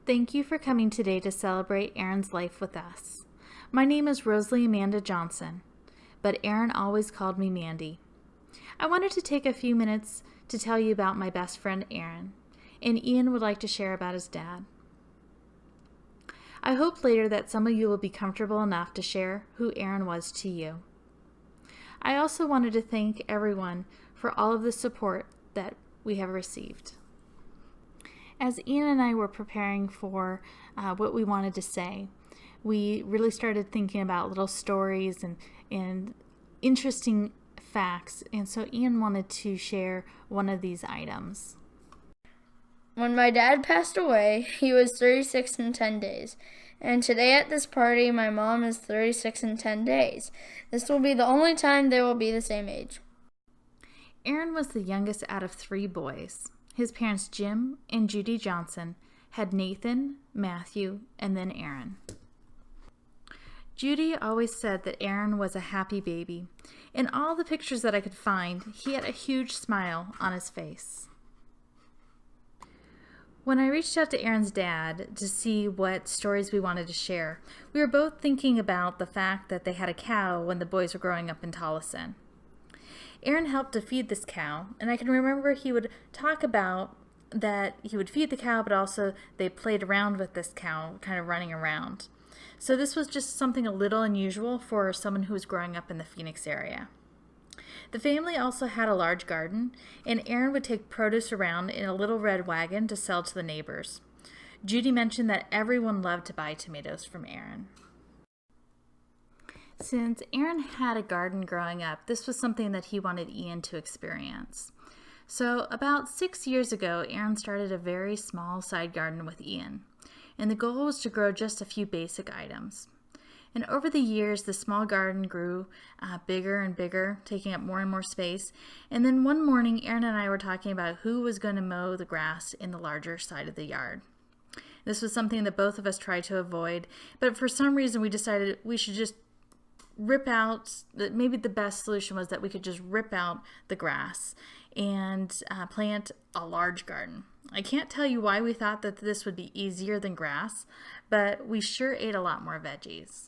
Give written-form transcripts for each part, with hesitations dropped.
Thank you for coming today to celebrate Aaron's life with us. My name is Rosalie Amanda Johnson, but Aaron always called me Mandi. I wanted to take a few minutes to tell you about my best friend Aaron, and Ian would like to share about his dad. I hope later that some of you will be comfortable enough to share who Aaron was to you. I also wanted to thank everyone for all of the support that we have received. As Ian and I were preparing for what we wanted to say, we really started thinking about little stories and interesting facts, and so Ian wanted to share one of these items. When my dad passed away, he was 36 and 10 days. And today at this party, my mom is 36 and 10 days. This will be the only time they will be the same age. Aaron was the youngest out of 3 boys. His parents, Jim and Judy Johnson, had Nathan, Matthew, and then Aaron. Judy always said that Aaron was a happy baby. In all the pictures that I could find, he had a huge smile on his face. When I reached out to Aaron's dad to see what stories we wanted to share, we were both thinking about the fact that they had a cow when the boys were growing up in Tolleson. Aaron helped to feed this cow, and I can remember he would talk about that he would feed the cow, but also they played around with this cow, kind of running around. So this was just something a little unusual for someone who was growing up in the Phoenix area. The family also had a large garden, and Aaron would take produce around in a little red wagon to sell to the neighbors. Judy mentioned that everyone loved to buy tomatoes from Aaron. Since Aaron had a garden growing up, this was something that he wanted Ian to experience. So about 6 years ago, Aaron started a very small side garden with Ian, and the goal was to grow just a few basic items. And over the years, the small garden grew bigger and bigger, taking up more and more space. And then one morning, Aaron and I were talking about who was going to mow the grass in the larger side of the yard. This was something that both of us tried to avoid, but for some reason we decided we should just rip out, that maybe the best solution was that we could just rip out the grass and plant a large garden. I can't tell you why we thought that this would be easier than grass, but we sure ate a lot more veggies.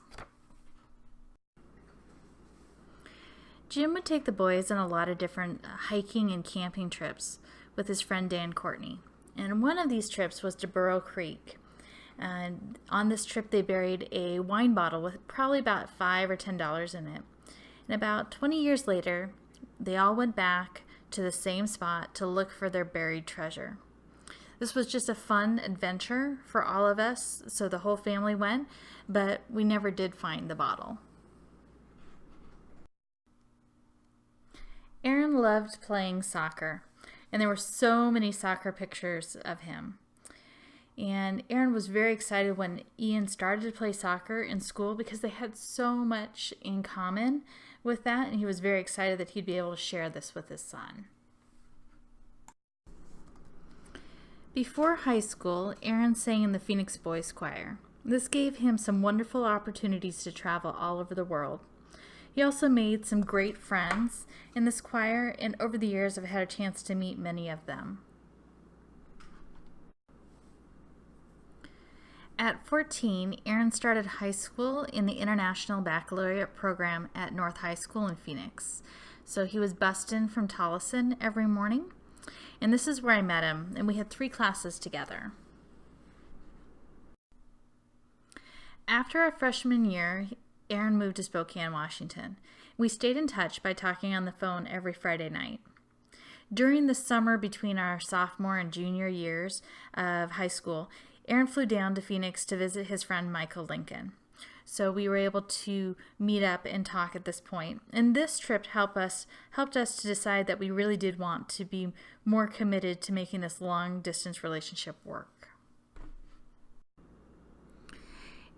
Jim would take the boys on a lot of different hiking and camping trips with his friend Dan Courtney. And one of these trips was to Burrow Creek. And on this trip, they buried a wine bottle with probably about $5 or $10 in it. And about 20 years later, they all went back to the same spot to look for their buried treasure. This was just a fun adventure for all of us, so the whole family went, but we never did find the bottle. Aaron loved playing soccer, and there were so many soccer pictures of him. And Aaron was very excited when Ian started to play soccer in school because they had so much in common with that, and he was very excited that he'd be able to share this with his son. Before high school, Aaron sang in the Phoenix Boys Choir. This gave him some wonderful opportunities to travel all over the world. He also made some great friends in this choir, and over the years I've had a chance to meet many of them. At 14, Aaron started high school in the International Baccalaureate program at North High School in Phoenix. So he was bused in from Tolleson every morning, and this is where I met him, and we had 3 classes together. After our freshman year, Aaron moved to Spokane, Washington. We stayed in touch by talking on the phone every Friday night. During the summer between our sophomore and junior years of high school, Aaron flew down to Phoenix to visit his friend Michael Lincoln. So we were able to meet up and talk at this point. And this trip helped us to decide that we really did want to be more committed to making this long distance relationship work.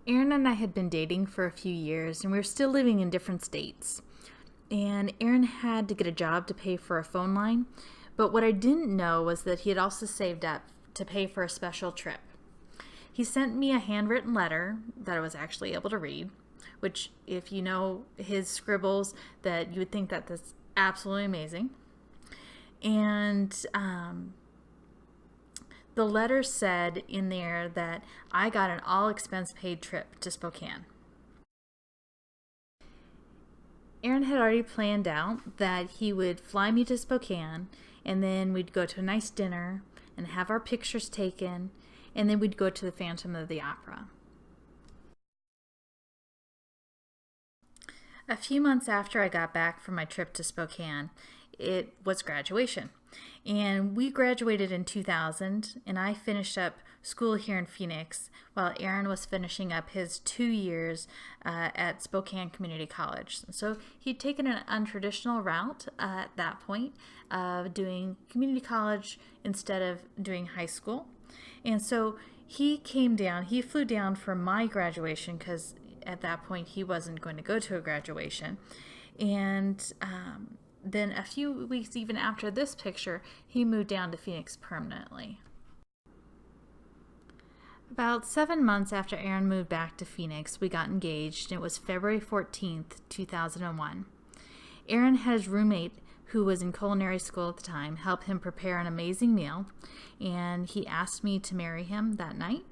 Aaron and I had been dating for a few years, and we were still living in different states. And Aaron had to get a job to pay for a phone line, but what I didn't know was that he had also saved up to pay for a special trip. He sent me a handwritten letter that I was actually able to read, which, if you know his scribbles, that you would think that that's absolutely amazing. And the letter said in there that I got an all expense paid trip to Spokane. Aaron had already planned out that he would fly me to Spokane, and then we'd go to a nice dinner and have our pictures taken, and then we'd go to the Phantom of the Opera. A few months after I got back from my trip to Spokane, it was graduation. And we graduated in 2000, and I finished up school here in Phoenix while Aaron was finishing up his 2 years at Spokane Community College. So he'd taken an untraditional route at that point of doing community college instead of doing high school. And so he flew down for my graduation because at that point he wasn't going to go to a graduation. And then a few weeks even after this picture, he moved down to Phoenix permanently. About 7 months after Aaron moved back to Phoenix, we got engaged, and it was February 14th, 2001. Aaron had his roommate, who was in culinary school at the time, help him prepare an amazing meal, and he asked me to marry him that night.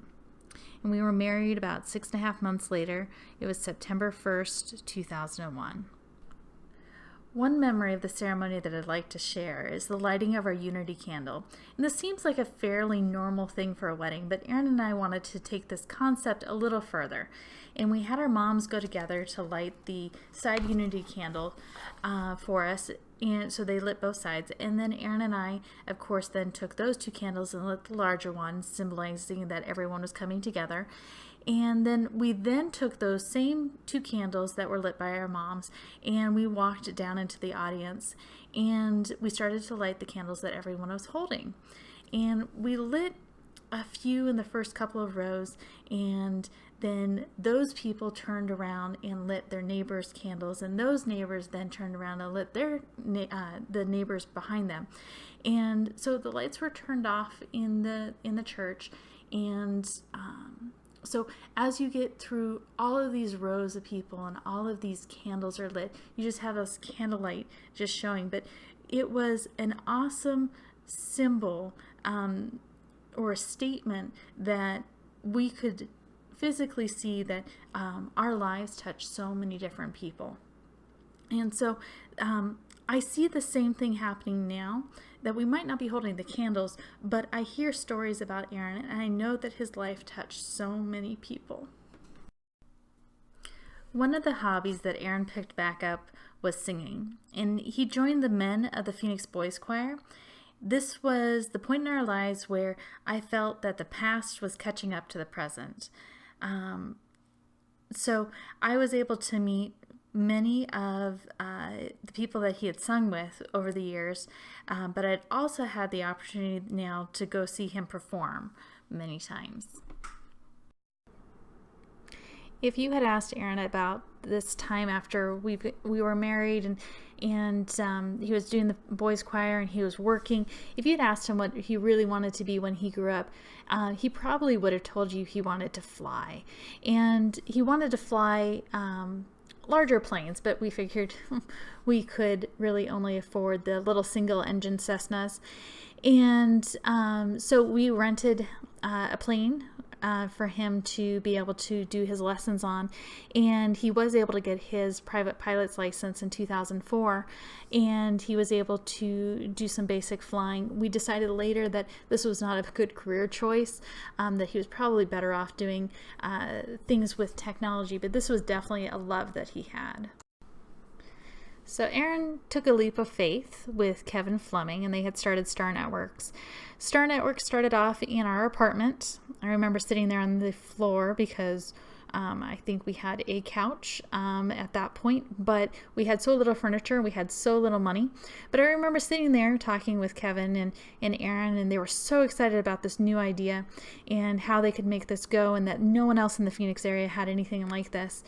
And we were married about 6.5 months later. It was September 1st, 2001. One memory of the ceremony that I'd like to share is the lighting of our unity candle. And this seems like a fairly normal thing for a wedding, but Aaron and I wanted to take this concept a little further. And we had our moms go together to light the side unity candle for us. And so they lit both sides. And then Aaron and I, of course, then took those 2 candles and lit the larger one, symbolizing that everyone was coming together. And then we took those same 2 candles that were lit by our moms, and we walked down into the audience, and we started to light the candles that everyone was holding. And we lit a few in the first couple of rows, and then those people turned around and lit their neighbors' candles, and those neighbors then turned around and lit their the neighbors behind them. And so the lights were turned off in the church, and so as you get through all of these rows of people and all of these candles are lit, you just have this candlelight just showing. But it was an awesome symbol or a statement that we could physically see that our lives touch so many different people. And so I see the same thing happening now, that we might not be holding the candles, but I hear stories about Aaron, and I know that his life touched so many people. One of the hobbies that Aaron picked back up was singing, and he joined the men of the Phoenix Boys Choir. This was the point in our lives where I felt that the past was catching up to the present. So I was able to meet many of the people that he had sung with over the years, but I'd also had the opportunity now to go see him perform many times. If you had asked Aaron about this time after we were married and he was doing the boys choir and he was working, if you'd asked him what he really wanted to be when he grew up, he probably would have told you he wanted to fly. And he wanted to fly larger planes, but we figured we could really only afford the little single engine Cessnas. And so we rented a plane for him to be able to do his lessons on, and he was able to get his private pilot's license in 2004, and he was able to do some basic flying. We decided later that this was not a good career choice, that he was probably better off doing things with technology, but this was definitely a love that he had. So Aaron took a leap of faith with Kevin Fleming, and they had started Star Networks. Star Networks started off in our apartment. I remember sitting there on the floor because I think we had a couch at that point, but we had so little furniture, we had so little money. But I remember sitting there talking with Kevin and Aaron, and they were so excited about this new idea and how they could make this go, and that no one else in the Phoenix area had anything like this.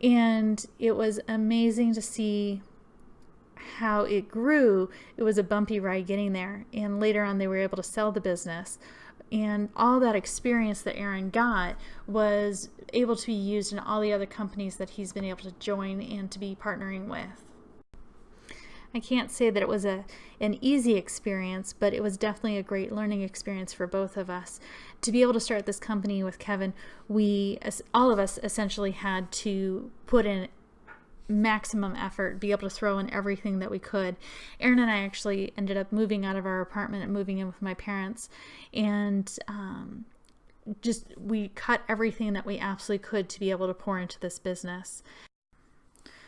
And it was amazing to see how it grew. It was a bumpy ride getting there, and later on they were able to sell the business, and all that experience that Aaron got was able to be used in all the other companies that he's been able to join and to be partnering with. I can't say that it was an easy experience, but it was definitely a great learning experience for both of us. To be able to start this company with Kevin, all of us essentially had to put in maximum effort, be able to throw in everything that we could. Aaron and I actually ended up moving out of our apartment and moving in with my parents, and we cut everything that we absolutely could to be able to pour into this business.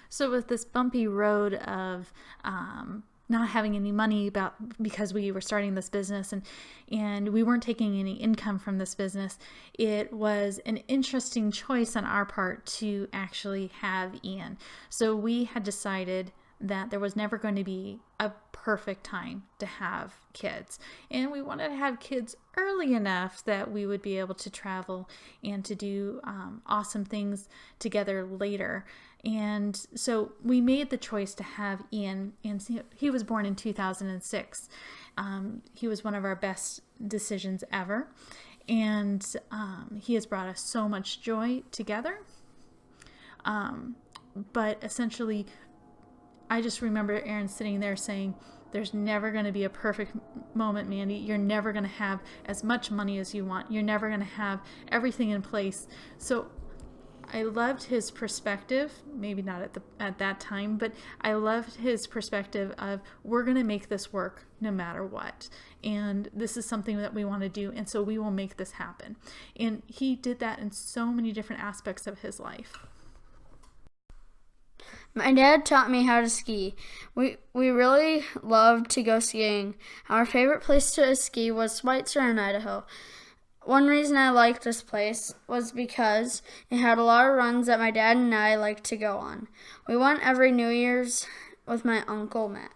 So with this bumpy road of not having any money because we were starting this business and we weren't taking any income from this business, it was an interesting choice on our part to actually have Ian. So we had decided that there was never going to be a perfect time to have kids. And we wanted to have kids early enough that we would be able to travel and to do awesome things together later. And so we made the choice to have Ian, and he was born in 2006. He was one of our best decisions ever. And he has brought us so much joy together. But essentially, I just remember Aaron sitting there saying, there's never going to be a perfect moment, Mandi. You're never going to have as much money as you want. You're never going to have everything in place. So I loved his perspective, maybe not at that time, but I loved his perspective of, we're going to make this work no matter what. And this is something that we want to do, and so we will make this happen. And he did that in so many different aspects of his life. My dad taught me how to ski. We really loved to go skiing. Our favorite place to ski was Schweitzer in Idaho. One reason I liked this place was because it had a lot of runs that my dad and I liked to go on. We went every New Year's with my uncle Matt.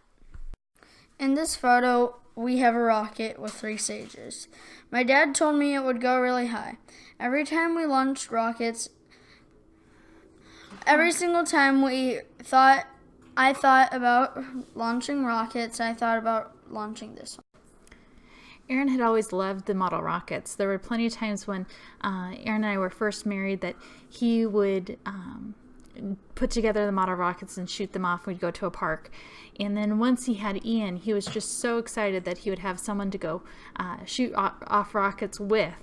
In this photo, we have a rocket with 3 stages. My dad told me it would go really high. Every time we launched rockets, every single time I thought about launching rockets, I thought about launching this one. Aaron had always loved the model rockets. There were plenty of times when Aaron and I were first married that he would put together the model rockets and shoot them off. We'd go to a park. And then once he had Ian, he was just so excited that he would have someone to go shoot off rockets with,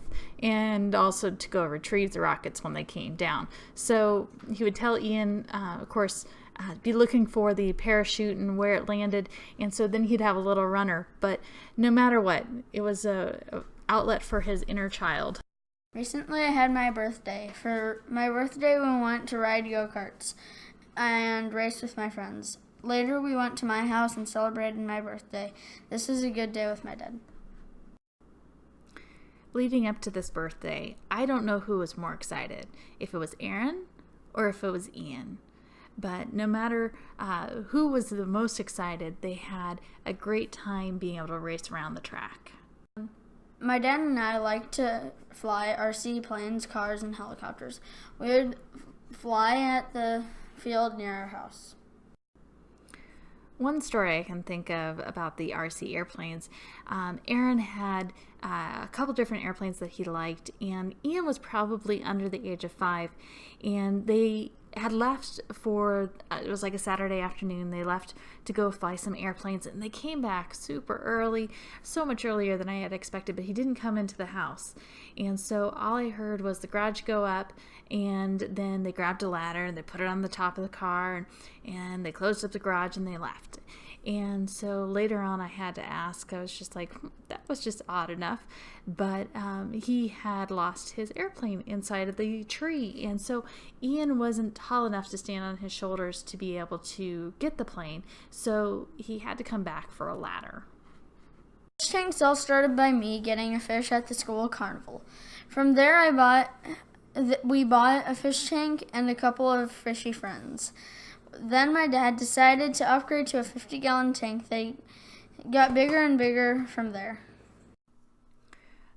and also to go retrieve the rockets when they came down. So he would tell Ian, of course, be looking for the parachute and where it landed, and so then he'd have a little runner. But no matter what, it was a outlet for his inner child. Recently I had my birthday. For my birthday we went to ride go-karts and race with my friends. Later we went to my house and celebrated my birthday. This was a good day with my dad. Leading up to this birthday, I don't know who was more excited, if it was Aaron or if it was Ian. But no matter who was the most excited, they had a great time being able to race around the track. My dad and I like to fly RC planes, cars, and helicopters. We would fly at the field near our house. One story I can think of about the RC airplanes, Aaron had a couple different airplanes that he liked, and Ian was probably under the age of 5, and they had left for, it was like a Saturday afternoon, they left to go fly some airplanes, and they came back super early, so much earlier than I had expected, but he didn't come into the house. And so all I heard was the garage go up, and then they grabbed a ladder and they put it on the top of the car, and they closed up the garage and they left. And so later on I had to ask, I was just like, that was just odd enough. But he had lost his airplane inside of the tree. And so Ian wasn't tall enough to stand on his shoulders to be able to get the plane. So he had to come back for a ladder. Fish tanks all started by me getting a fish at the school carnival. From there we bought a fish tank and a couple of fishy friends. Then my dad decided to upgrade to a 50-gallon tank. They got bigger and bigger from there.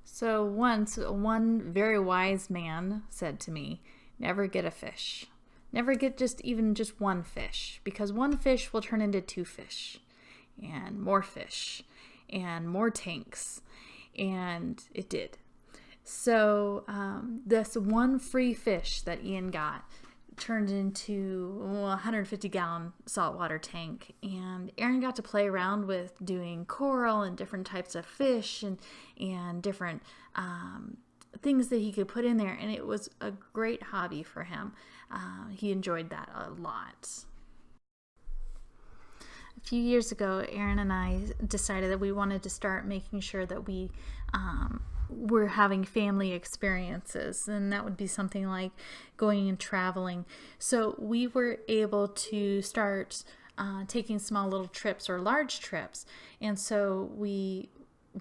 So once, one very wise man said to me, never get a fish. Never get even just one fish, because one fish will turn into 2 fish, and more tanks, and it did. So this one free fish that Ian got turned into a 150-gallon saltwater tank, and Aaron got to play around with doing coral and different types of fish and different things that he could put in there, and it was a great hobby for him. He enjoyed that a lot. A few years ago, Aaron and I decided that we wanted to start making sure that we were having family experiences, and that would be something like going and traveling. So we were able to start taking small little trips or large trips, and so we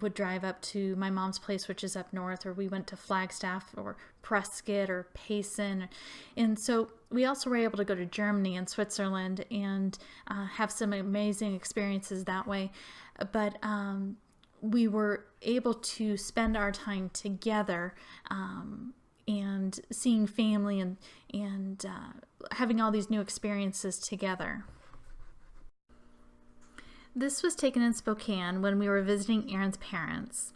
would drive up to my mom's place, which is up north, or we went to Flagstaff or Prescott or Payson. And so we also were able to go to Germany and Switzerland and have some amazing experiences that way. But we were able to spend our time together and seeing family and having all these new experiences together. This was taken in Spokane when we were visiting Aaron's parents.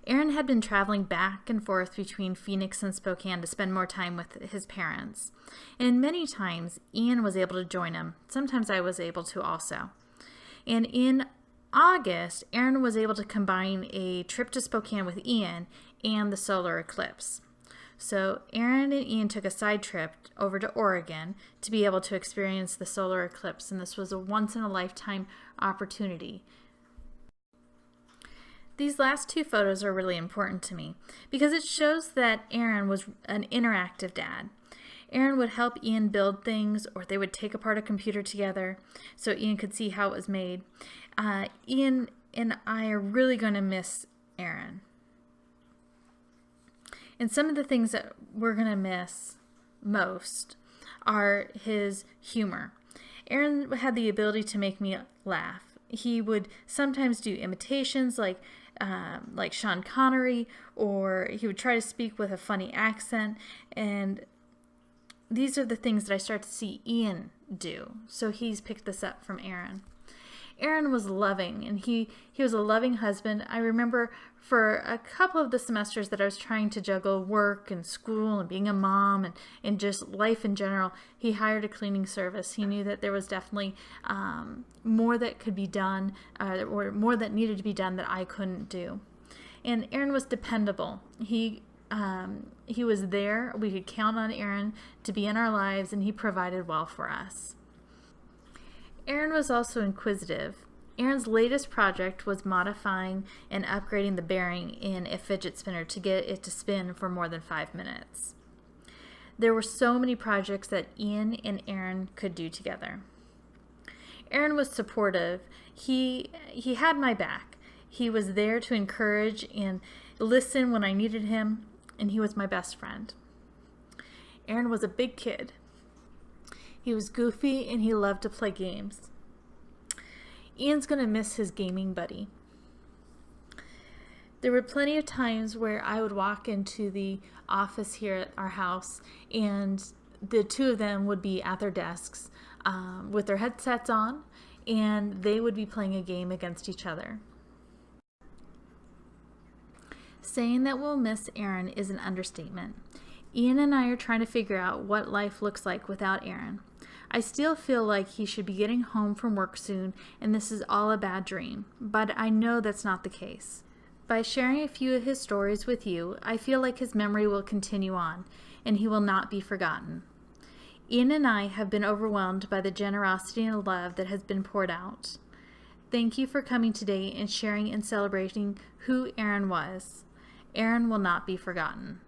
Aaron had been traveling back and forth between Phoenix and Spokane to spend more time with his parents. And many times, Ian was able to join him. Sometimes I was able to also. And in August, Aaron was able to combine a trip to Spokane with Ian and the solar eclipse. So Aaron and Ian took a side trip over to Oregon to be able to experience the solar eclipse, and this was a once-in-a-lifetime opportunity. These last two photos are really important to me because it shows that Aaron was an interactive dad. Aaron would help Ian build things, or they would take apart a computer together so Ian could see how it was made. Ian and I are really going to miss Aaron. And some of the things that we're going to miss most are his humor. Aaron had the ability to make me laugh. He would sometimes do imitations like Sean Connery, or he would try to speak with a funny accent. And these are the things that I start to see Ian do. So he's picked this up from Aaron. Aaron was loving, and he was a loving husband. I remember for a couple of the semesters that I was trying to juggle work and school and being a mom and just life in general, he hired a cleaning service. He knew that there was definitely more that could be done or more that needed to be done that I couldn't do. And Aaron was dependable. He was there. We could count on Aaron to be in our lives, and he provided well for us. Aaron was also inquisitive. Aaron's latest project was modifying and upgrading the bearing in a fidget spinner to get it to spin for more than 5 minutes. There were so many projects that Ian and Aaron could do together. Aaron was supportive. He had my back. He was there to encourage and listen when I needed him, and he was my best friend. Aaron was a big kid. He was goofy, and he loved to play games. Ian's going to miss his gaming buddy. There were plenty of times where I would walk into the office here at our house, and the two of them would be at their desks with their headsets on, and they would be playing a game against each other. Saying that we'll miss Aaron is an understatement. Ian and I are trying to figure out what life looks like without Aaron. I still feel like he should be getting home from work soon, and this is all a bad dream, but I know that's not the case. By sharing a few of his stories with you, I feel like his memory will continue on, and he will not be forgotten. Ian and I have been overwhelmed by the generosity and love that has been poured out. Thank you for coming today and sharing and celebrating who Aaron was. Aaron will not be forgotten.